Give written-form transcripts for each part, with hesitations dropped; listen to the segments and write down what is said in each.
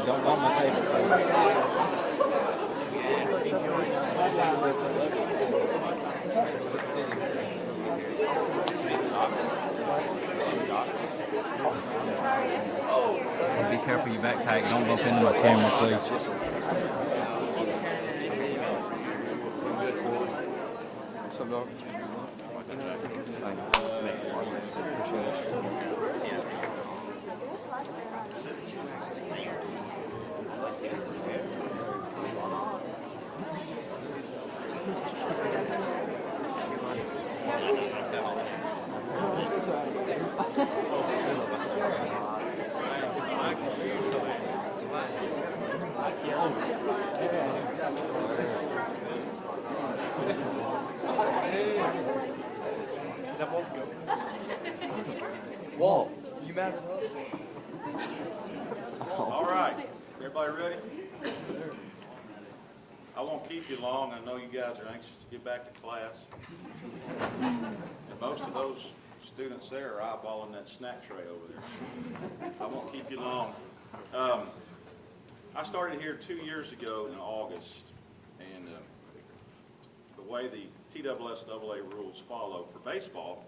Don't bump my table. Be careful your backpack. Don't bump into my camera, please. What's up, dog? Whoa. You mad? All right. Everybody ready? I won't keep you long. I know you guys are anxious to get back to class. And most of those students there are eyeballing that snack tray over there. I won't keep you long. I started here 2 years ago in August, and the way the TSSAA rules follow for baseball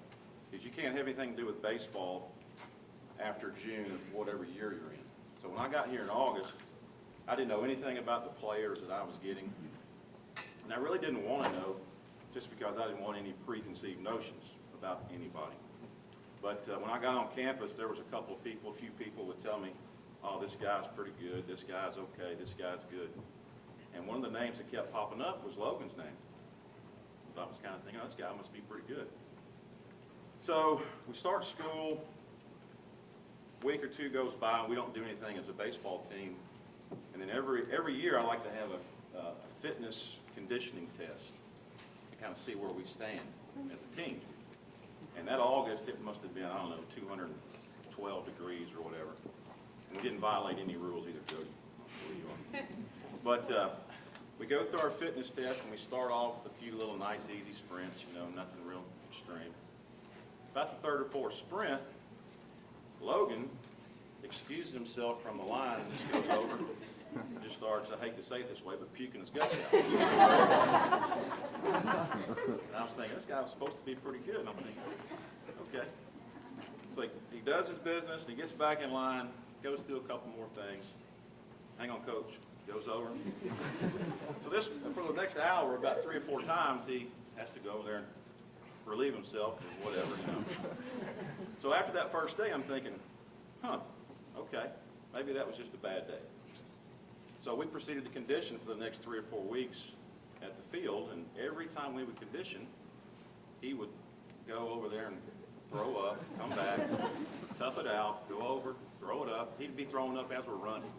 is you can't have anything to do with baseball after June of whatever year you're in. So when I got here in August, I didn't know anything about the players that I was getting, and I really didn't want to know just because I didn't want any preconceived notions about anybody. But when I got on campus, there was a few people would tell me, oh, this guy's pretty good, this guy's okay, this guy's good. And one of the names that kept popping up was Logan's name. So I was kind of thinking, oh, this guy must be pretty good. So we start school, a week or two goes by, and we don't do anything as a baseball team. And then every year I like to have a fitness conditioning test to kind of see where we stand as a team. And that August, it must have been, I don't know, 212 degrees or whatever. And we didn't violate any rules either, Jody. But we go through our fitness test, and we start off with a few little nice, easy sprints, nothing real extreme. About the third or fourth sprint, Logan excuses himself from the line and just goes over and just starts, I hate to say it this way, but puking his guts out. And I was thinking, this guy was supposed to be pretty good. And I'm thinking, okay. So he does his business, he gets back in line, goes through a couple more things. Hang on, coach. Goes over. So this, for the next hour, about 3 or 4 times, he has to go over there and relieve himself or whatever, So after that first day, I'm thinking, okay, maybe that was just a bad day. So we proceeded to condition for the next 3 or 4 weeks at the field, and every time we would condition, he would go over there and throw up, come back, tough it out, go over, throw it up. He'd be throwing up as we're running.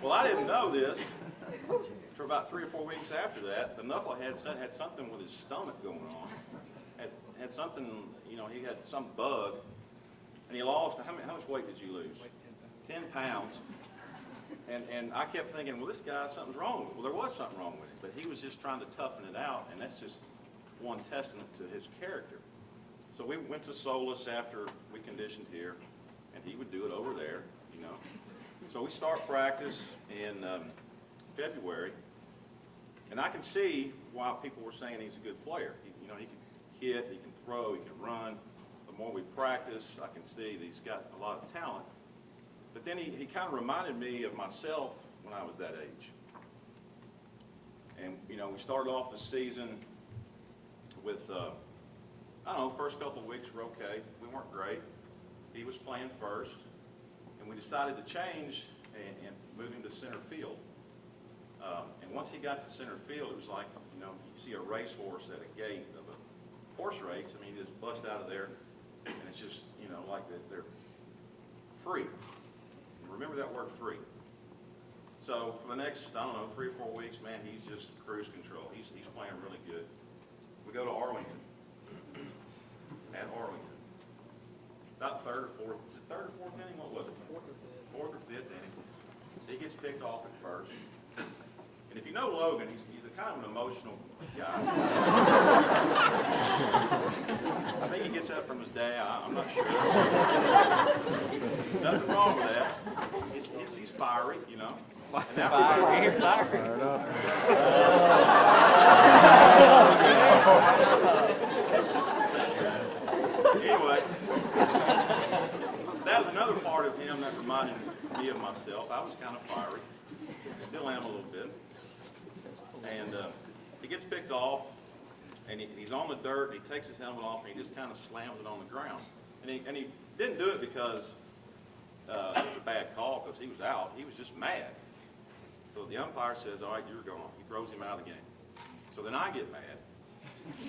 Well, I didn't know this. For about 3 or 4 weeks after that, the knucklehead had something with his stomach going on. Had something, he had some bug, and he lost. How much weight did you lose? 10 pounds. And I kept thinking, well, this guy, something's wrong with him. Well, there was something wrong with him, but he was just trying to toughen it out, and that's just one testament to his character. So we went to Solus after we conditioned here, and he would do it over there, So we start practice in February, and I can see why people were saying he's a good player. He can hit, he can throw, he can run. The more we practice, I can see that he's got a lot of talent. But then he kind of reminded me of myself when I was that age. And, we started off the season with, first couple of weeks were okay. We weren't great. He was playing first. And we decided to change and move him to center field. And once he got to center field, it was like, you see a racehorse at a gate of a horse race. I mean, he just bust out of there, and it's just, like they're free. Remember that word, free. So for the next, 3 or 4 weeks, man, he's just cruise control. He's playing really good. We go to Arlington. At Arlington. About third or fourth, was it third or fourth inning? What was it? Fourth or fifth inning. He gets picked off at first. And if you know Logan, he's a kind of an emotional guy. I think he gets that from his dad. I'm not sure. Nothing wrong with that. His fiery, you know. And that anyway, that was another part of him that reminded me of myself. I was kind of fiery, still am a little bit. And he gets picked off, and he's on the dirt, and he takes his helmet off, and he just kind of slams it on the ground. And he didn't do it because it was a bad call, because he was out. He was just mad. So the umpire says, all right, you're going. He throws him out of the game. So then I get mad.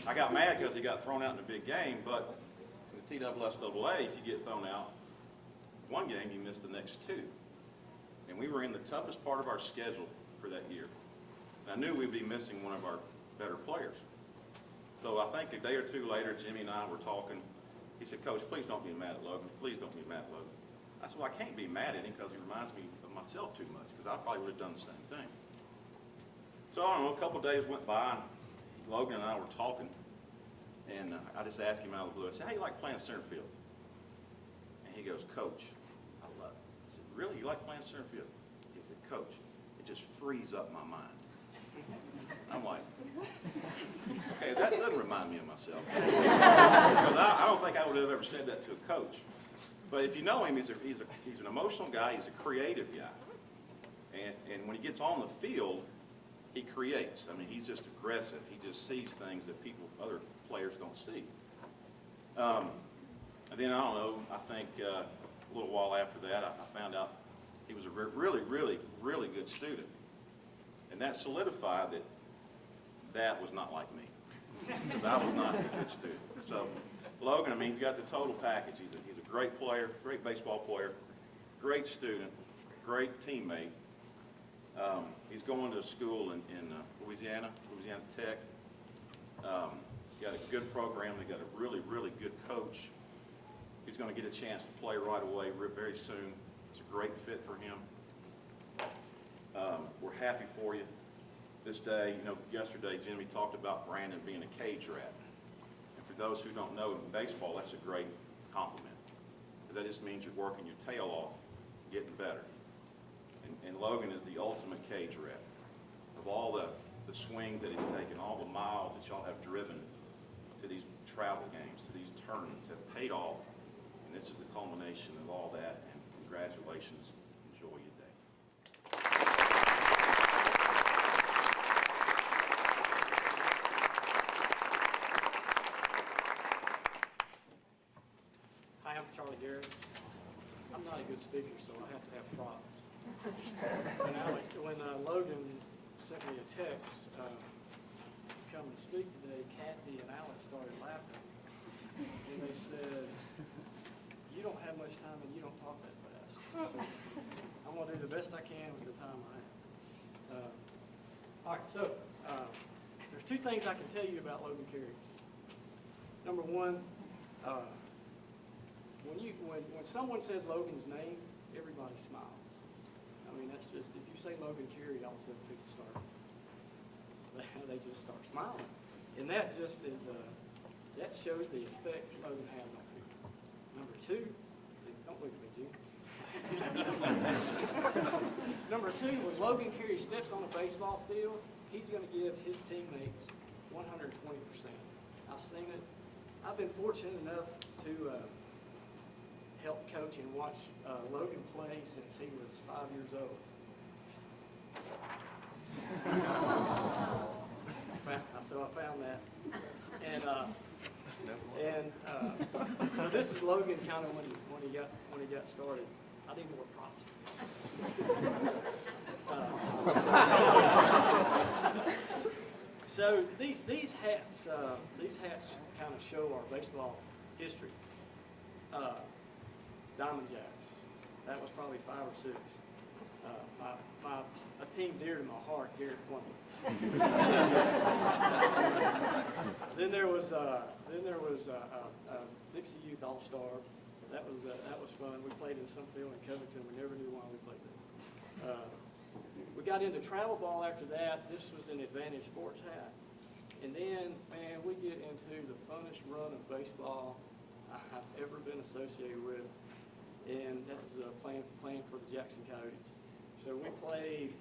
I got mad because he got thrown out in a big game, but in the TSSAA, if you get thrown out one game, you miss the next two. And we were in the toughest part of our schedule for that year. And I knew we'd be missing one of our better players. So I think a day or two later, Jimmy and I were talking. He said, Coach, please don't be mad at Logan. Please don't be mad at Logan. I said, well, I can't be mad at him because he reminds me of myself too much, because I probably would have done the same thing. So I don't know, a couple of days went by, and Logan and I were talking, and I just asked him out of the blue. I said, how do you like playing center field? And he goes, Coach, I love it. I said, really, you like playing center field? He said, Coach, it just frees up my mind. I'm like, okay, that doesn't remind me of myself. Because I don't think I would have ever said that to a coach. But if you know him, he's an emotional guy. He's a creative guy. And when he gets on the field, he creates. I mean, he's just aggressive. He just sees things that other players don't see. And then, I don't know, I think a little while after that, I found out he was a really, really, really good student. And that solidified that that was not like me, because I was not a good student. So Logan, I mean, he's got the total package. He's a great player, great baseball player, great student, great teammate. He's going to school in Louisiana Tech. Got a good program. They got a really, really good coach. He's going to get a chance to play right away very soon. It's a great fit for him. We're happy for you this day. You know, yesterday Jimmy talked about Brandon being a cage rat. And for those who don't know, in baseball, that's a great compliment, because that just means you're working your tail off, getting better. And Logan is the ultimate cage rat. Of all the swings that he's taken, all the miles that y'all have driven to these travel games, to these tournaments, have paid off. And this is the culmination of all that. And congratulations. Enjoy your day. Hi, I'm Charlie Garrett. I'm not a good speaker, so I have to have props. When Logan sent me a text to come and speak today, Kathy and Alex started laughing. And they said, you don't have much time and you don't talk that fast. So I'm going to do the best I can with the time I have. All right, so there's two things I can tell you about Logan Carey. Number one, when someone says Logan's name, everybody smiles. I mean, that's just, if you say Logan Carey, all of a sudden people they just start smiling. And that just is, that shows the effect Logan has on people. Number two, don't look at me, Jim. Number two, when Logan Carey steps on a baseball field, he's going to give his teammates 120%. I've seen it. I've been fortunate enough to help coach and watch Logan play since he was 5 years old. So I found that. And so this is Logan kind of when he got started. I need more props. So these hats kind of show our baseball history. Diamond Jacks. That was probably 5 or 6. A team dear to my heart, Garrett Plumbing. Then there was Dixie Youth All Star. That was fun. We played in some field in Covington. We never knew why we played there. We got into travel ball after that. This was an Advantage Sports hat. And then, man, we get into the funnest run of baseball I've ever been associated with. And that was playing for the Jackson Coyotes. So we played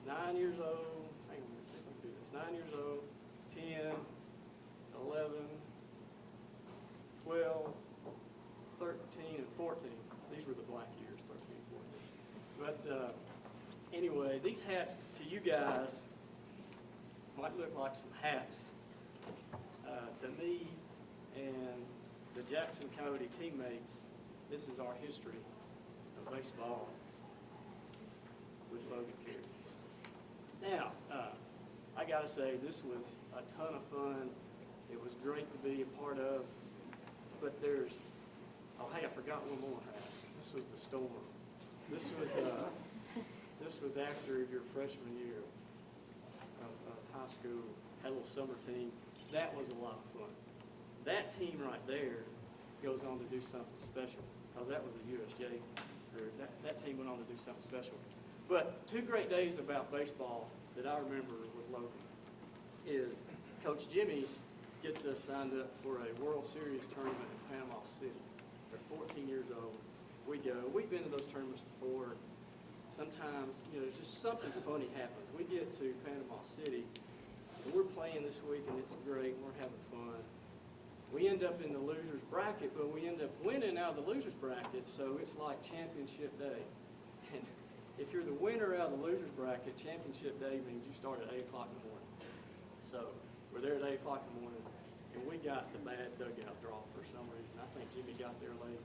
9 years old, hang on, let's see if I can do this, 9 years old, 10, 11, 12, 13, and 14. These were the black years, 13 and 14. But anyway, these hats to you guys might look like some hats. To me and the Jackson County teammates, this is our history of baseball with Logan Carey. Now, I gotta say, this was a ton of fun. It was great to be a part of, but oh hey, I forgot one more hat. This was the Storm. This was after your freshman year of high school, had a little summer team. That was a lot of fun. That team right there goes on to do something special, because that was a USJ group. That team went on to do something special. But 2 great days about baseball that I remember with Logan is Coach Jimmy gets us signed up for a World Series tournament in Panama City. They're 14 years old. We go. We've been to those tournaments before. Sometimes, just something funny happens. We get to Panama City, and we're playing this week, and it's great. We're having fun. We end up in the loser's bracket, but we end up winning out of the loser's bracket, so it's like championship day. And if you're the winner out of the loser's bracket, championship day means you start at 8 o'clock in the morning. So we're there at 8 o'clock in the morning, and we got the bad dugout draw for some reason. I think Jimmy got there late.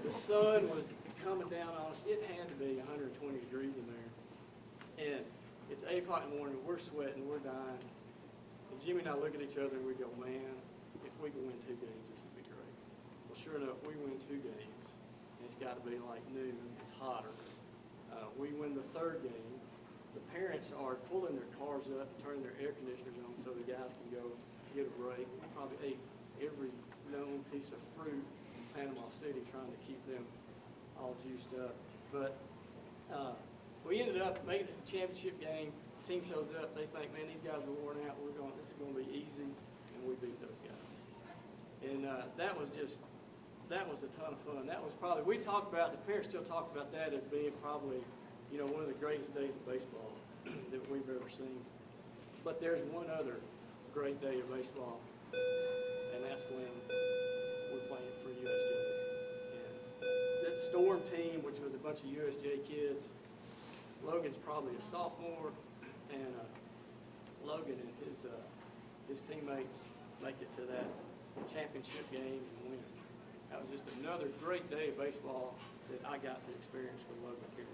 The sun was coming down on us. It had to be 120 degrees in there. And it's 8 o'clock in the morning, we're sweating, we're dying. And Jimmy and I look at each other and we go, man, if we can win 2 games, this would be great. Well, sure enough, we win 2 games. And it's got to be like noon, it's hotter. We win the 3rd game. The parents are pulling their cars up, turning their air conditioners on so the guys can go get a break. We probably ate every known piece of fruit in Panama City trying to keep them all juiced up. But we ended up making it to the championship game. Team shows up, they think, man, these guys are worn out. This is going to be easy, and we beat those guys. And that was a ton of fun. That was probably, the parents still talk about that as being probably, one of the greatest days of baseball that we've ever seen. But there's one other great day of baseball, and that's when we're playing for USJ. And that Storm team, which was a bunch of USJ kids, Logan's probably a sophomore, and Logan and his teammates make it to that championship game and win. That was just another great day of baseball that I got to experience with Logan Carey.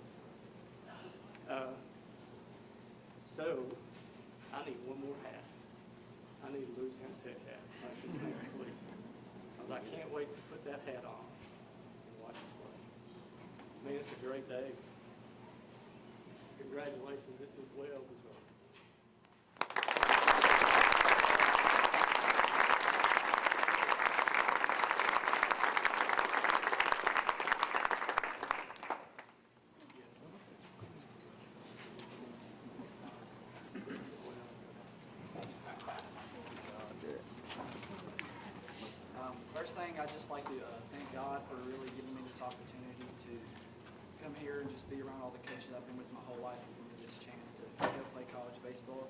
So I need one more hat. I need a Louisiana Tech hat. Like this next week. Because I can't wait to put that hat on and watch it play. Man, it's a great day. Congratulations, it was well deserved. First thing, I'd just like to thank God for really giving me this opportunity to come here and just be around all the coaches I've been with my whole life and give me this chance to go play college baseball.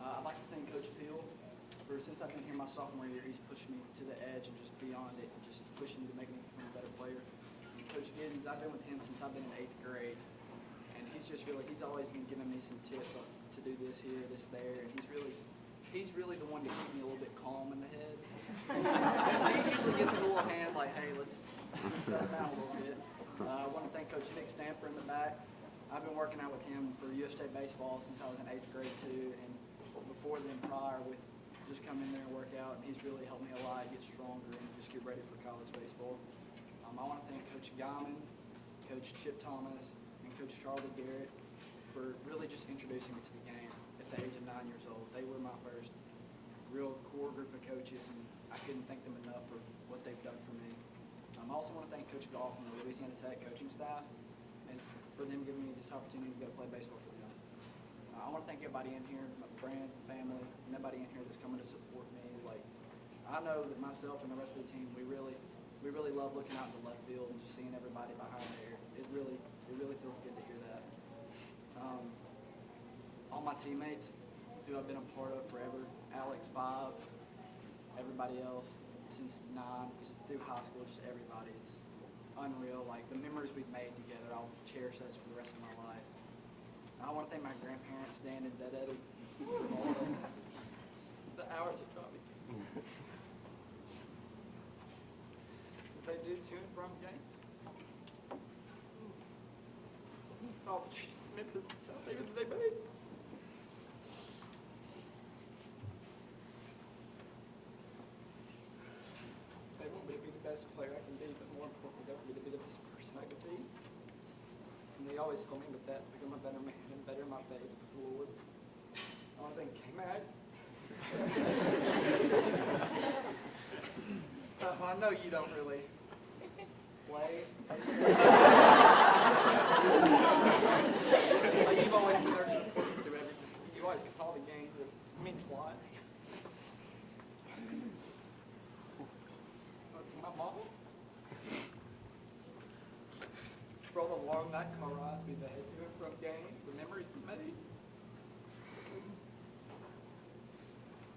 I'd like to thank Coach Peel for, since I've been here my sophomore year, he's pushed me to the edge and just beyond it and just pushing me to make me become a better player. And Coach Giddens, I've been with him since I've been in 8th grade, and he's always been giving me some tips to do this here, this there, and he's really the one to keep me a little bit calm in the head. He usually gives me a little hand like, hey, let's settle down a little bit. I want to thank Coach Nick Stamper in the back. I've been working out with him for USJ baseball since I was in 8th grade too, and before then prior with just coming in there and work out, and he's really helped me a lot get stronger and just get ready for college baseball. I want to thank Coach Guyman, Coach Chip Thomas, and Coach Charlie Garrett for really just introducing me to the game at the age of 9 years old. They were my first real core group of coaches, and I couldn't thank them enough for what they've done for me. I also want to thank Coach Goff and the Louisiana Tech coaching staff and for them giving me this opportunity to go play baseball for them. I want to thank everybody in here, my friends and family, and everybody in here that's coming to support me. Like, I know that myself and the rest of the team, we we really love looking out in the left field and just seeing everybody behind there. It really feels good to hear that. All my teammates who I've been a part of forever, Alex 5, everybody else since 9 through high school, just everybody. It's unreal. Like the memories we've made together, I'll cherish those for the rest of my life. I want to thank my grandparents, Dan and Dad Eddie, for all the hours it taught me. They do to and from games. All the trips to Memphis and South Haven that they made. They want me to be the best player I can be, but more importantly, they want me to be the best person I can be. And they always help me with that, become a better man and better my faith with the Lord. I want to thank K-Mag. I know you don't really play. You've always been there to support me through everything. You always call the games. It means a lot. My mom. For all the long night car rides we've had to and from games, the memories we made.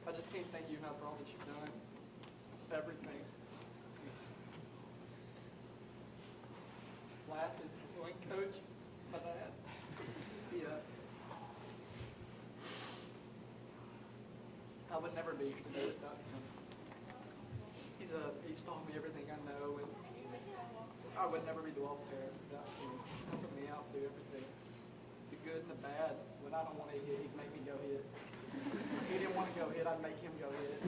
I just can't thank you enough for all that you've done. Everything. Last is going coach, my dad. I would never be here today without him. He's taught me everything I know, and I would never be the ball player without him. He took me out to do everything. The good and the bad. When I don't want to hit, he'd make me go hit. If he didn't want to go hit, I'd make him go hit.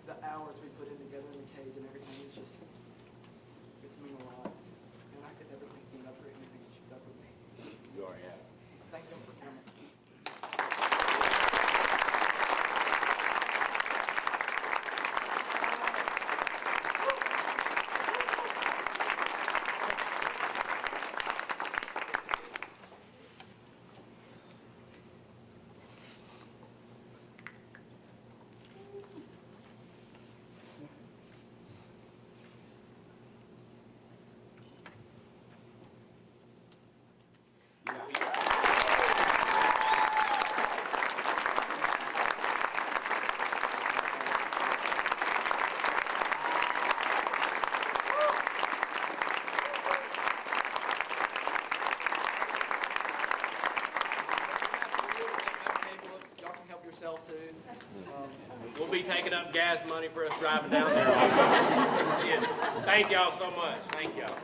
The hours we put in together in the cage and everything, it's mean a lot. And I could never thank you enough for anything that you've done for me. You already have. Thank them for coming. Y'all can help yourself too. We'll be taking up gas money for us driving down there. Yeah. Thank y'all so much. Thank y'all.